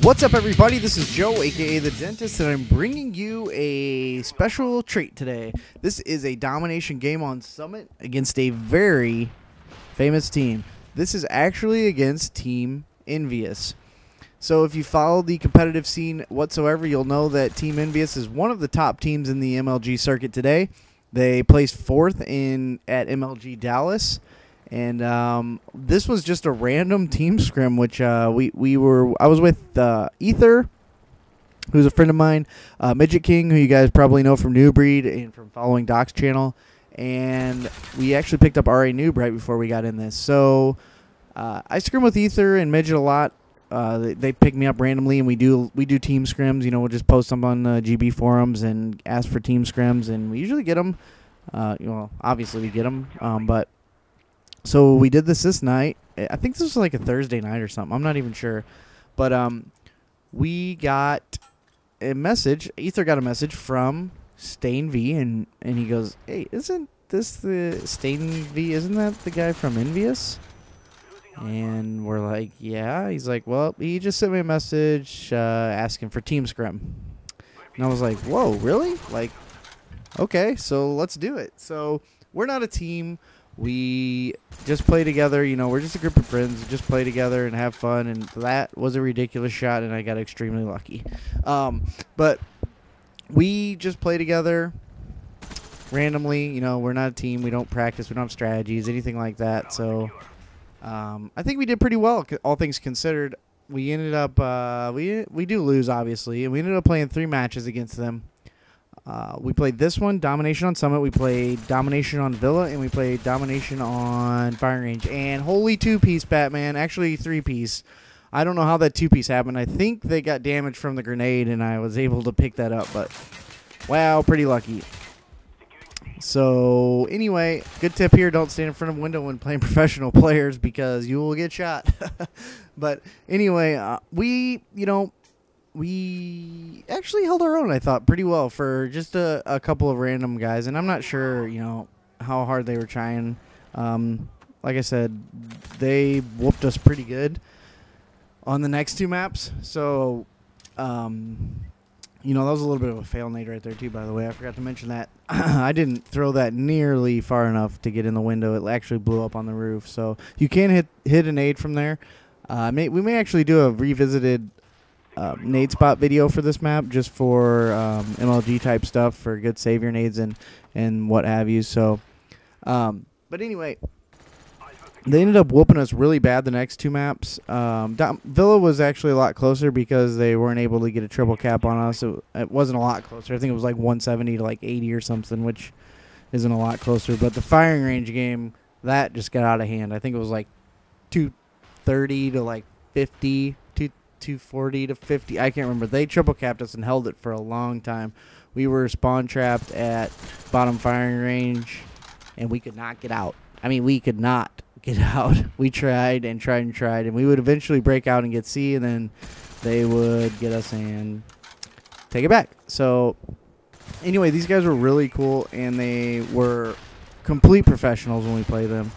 What's up, everybody? This is Joe, aka The Dentist, and I'm bringing you a special treat today. This is a domination game on Summit against a very famous team. This is actually against Team EnVyUs. So if you follow the competitive scene whatsoever, you'll know that Team EnVyUs is one of the top teams in the MLG circuit today. They placed 4th at MLG Dallas. And this was just a random team scrim, which I was with Ether, who's a friend of mine, Midget King, who you guys probably know from New Breed and from following Doc's channel, and we actually picked up RA Noob right before we got in this. So I scrim with Ether and Midget a lot. They pick me up randomly, and we do team scrims. You know, we'll just post them on GB forums and ask for team scrims, and we usually get them. Obviously we get them, but. So we did this night. I think this was like a Thursday night or something. I'm not even sure. But we got a message. Ether got a message from StainV, and he goes, "Hey, isn't this the StainV? Isn't that the guy from EnVyUs?" And we're like, "Yeah." He's like, "Well, he just sent me a message asking for team scrim." And I was like, "Whoa, really? Like, okay, so let's do it." So we're not a team. We just play together, you know, we're just a group of friends who just play together and have fun, and that was a ridiculous shot, and I got extremely lucky. But we just play together randomly, you know, we're not a team, we don't practice, we don't have strategies, anything like that, so I think we did pretty well, all things considered. We ended up, we do lose, obviously, and we ended up playing 3 matches against them. We played this one, Domination on Summit. We played Domination on Villa, and we played Domination on Firing Range. And holy 2-piece, Batman. Actually, 3-piece. I don't know how that 2-piece happened. I think they got damaged from the grenade, and I was able to pick that up. But, wow, pretty lucky. So, anyway, good tip here. Don't stand in front of a window when playing professional players because you will get shot. But, anyway, we actually held our own, I thought, pretty well for just a couple of random guys. And I'm not sure, you know, how hard they were trying. Like I said, they whooped us pretty good on the next 2 maps. So, you know, that was a little bit of a fail nade right there, too, by the way. I forgot to mention that. I didn't throw that nearly far enough to get in the window. It actually blew up on the roof. So you can hit a nade from there. We may actually do a revisited nade spot video for this map, just for MLG type stuff, for good savior nades and what have you. So but anyway, they ended up whooping us really bad the next 2 maps. Villa was actually a lot closer because they weren't able to get a triple cap on us. It wasn't a lot closer. I think it was like 170 to like 80 or something, which isn't a lot closer. But the Firing Range game, that just got out of hand. I think it was like 230 to like 50, 240 to 50. I can't remember. They triple capped us and held it for a long time. We were spawn trapped at bottom Firing Range, and we could not get out. I mean, we could not get out. We tried and tried and tried, and we would eventually break out and get C, and then they would get us and take it back. So anyway, these guys were really cool, and they were complete professionals when we played them.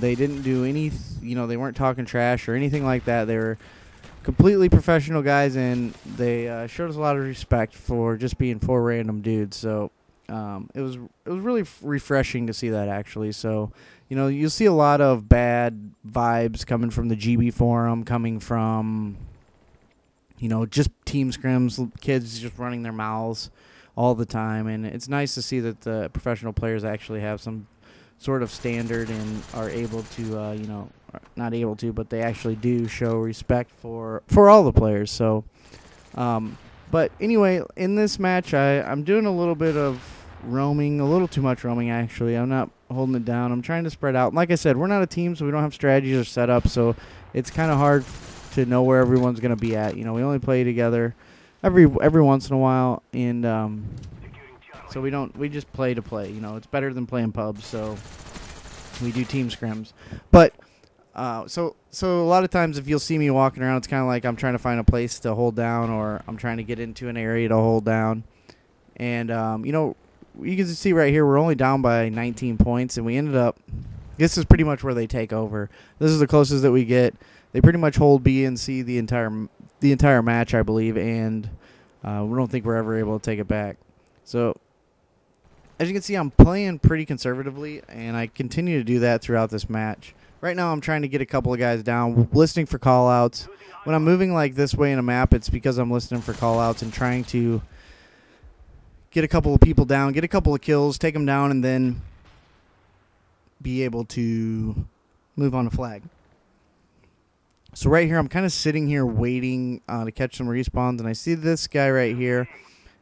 They didn't do any, you know, they weren't talking trash or anything like that. They were completely professional guys, and they showed us a lot of respect for just being 4 random dudes. So it was really refreshing to see that, actually. So, you know, you'll see a lot of bad vibes coming from the GB forum, coming from, you know, just team scrims, kids just running their mouths all the time. And it's nice to see that the professional players actually have some sort of standard and are able to, you know, not able to, but they actually do show respect for all the players. So, but anyway, in this match, I'm doing a little bit of roaming, a little too much roaming, actually. I'm not holding it down. I'm trying to spread out. Like I said, we're not a team, so we don't have strategies or setup, so it's kind of hard to know where everyone's going to be at. You know, we only play together every once in a while, and so we just play to play. You know, it's better than playing pubs, so we do team scrims. But so a lot of times, if you'll see me walking around, it's kind of like I'm trying to find a place to hold down, or I'm trying to get into an area to hold down. And you know, you can see right here, we're only down by 19 points, and we ended up, this is pretty much where they take over. This is the closest that we get. They pretty much hold B and C the entire the entire match, I believe, and we don't think we're ever able to take it back. So, as you can see, I'm playing pretty conservatively, and I continue to do that throughout this match. Right now, I'm trying to get a couple of guys down, listening for callouts. When I'm moving like this way in a map, it's because I'm listening for callouts and trying to get a couple of people down, get a couple of kills, take them down, and then be able to move on to flag. So right here, I'm kind of sitting here waiting to catch some respawns, and I see this guy right here,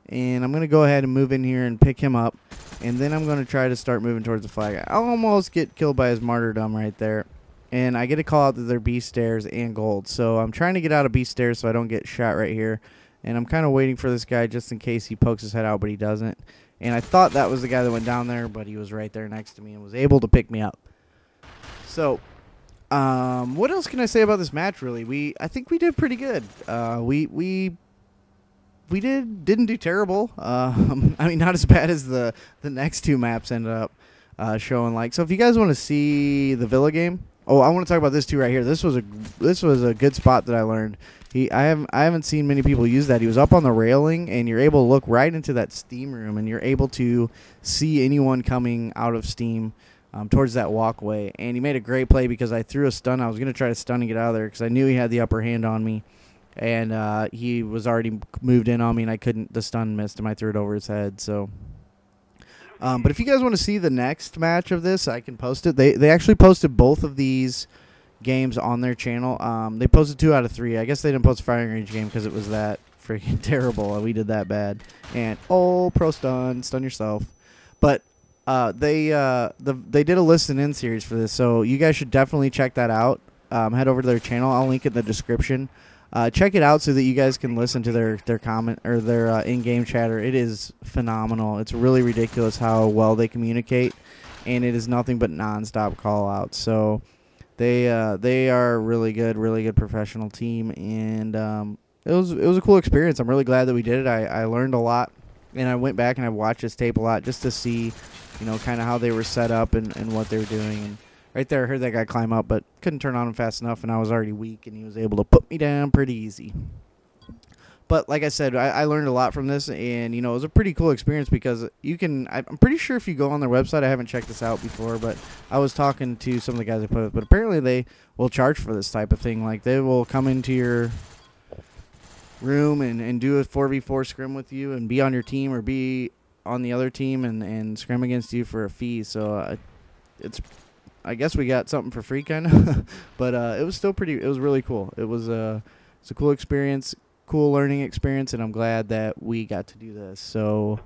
and I'm going to go ahead and move in here and pick him up, and then I'm going to try to start moving towards the flag. I almost get killed by his martyrdom right there, and I get a call out that they're B stairs and gold. So I'm trying to get out of B stairs so I don't get shot right here, and I'm kind of waiting for this guy just in case he pokes his head out, but he doesn't. And I thought that was the guy that went down there, but he was right there next to me and was able to pick me up. So, what else can I say about this match? Really, I think we did pretty good. We didn't do terrible. I mean, not as bad as the next two maps ended up showing. Like, so if you guys want to see the Villa game, oh, I want to talk about this too right here. This was a good spot that I learned. I haven't seen many people use that. He was up on the railing, and you're able to look right into that steam room, and you're able to see anyone coming out of steam towards that walkway. And he made a great play because I threw a stun. I was going to try to stun and get out of there because I knew he had the upper hand on me, and he was already moved in on me, and I couldn't. The stun missed him. I threw it over his head. So, but if you guys want to see the next match of this, I can post it. They actually posted both of these games on their channel. They posted 2 out of 3. I guess they didn't post a firing range game because it was that freaking terrible. We did that bad. And pro stun yourself. But they did a listen in series for this, so you guys should definitely check that out. Head over to their channel. I'll link it in the description. Check it out so that you guys can listen to their comment or their in-game chatter. It is phenomenal. It's really ridiculous how well they communicate, and it is nothing but non-stop call-outs. So they are really good professional team, and it was a cool experience. I'm really glad that we did it. I learned a lot, and I went back and I watched this tape a lot just to see, kind of how they were set up and what they were doing. And right there, I heard that guy climb up, but couldn't turn on him fast enough, and I was already weak, and he was able to put me down pretty easy. But like I said, I learned a lot from this, and it was a pretty cool experience because I'm pretty sure if you go on their website, I haven't checked this out before, but I was talking to some of the guys I put with, but apparently they will charge for this type of thing. Like, they will come into your room and do a 4v4 scrim with you and be on your team or be on the other team and scrim against you for a fee. So I guess we got something for free, kind of. But it was still it was really cool. It's a cool experience, cool learning experience, and I'm glad that we got to do this. So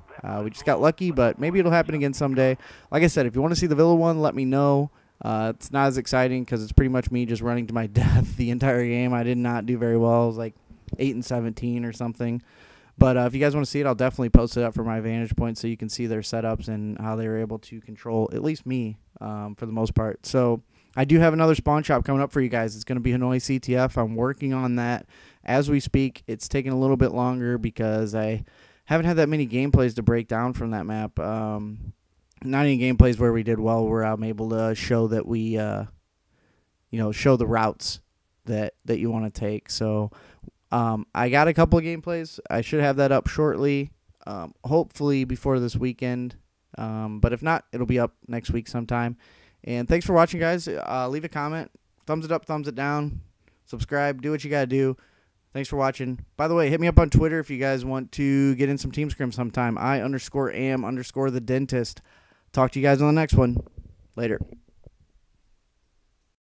we just got lucky, but maybe it'll happen again someday. Like I said, if you want to see the Villa one, let me know. It's not as exciting because it's pretty much me just running to my death the entire game. I did not do very well. I was like 8-17 or something. But if you guys want to see it, I'll definitely post it up for my vantage point so you can see their setups and how they were able to control, at least me, for the most part. So I do have another spawn shop coming up for you guys. It's going to be Hanoi CTF. I'm working on that as we speak. It's taking a little bit longer because I haven't had that many gameplays to break down from that map. Not any gameplays where we did well, where I'm able to show that we, show the routes that you want to take. So I got a couple of gameplays. I should have that up shortly, hopefully before this weekend. But if not, it'll be up next week sometime. And thanks for watching, guys. Leave a comment. Thumbs it up, thumbs it down. Subscribe. Do what you got to do. Thanks for watching. By the way, hit me up on Twitter if you guys want to get in some team scrim sometime. I_am_the dentist. Talk to you guys on the next one. Later.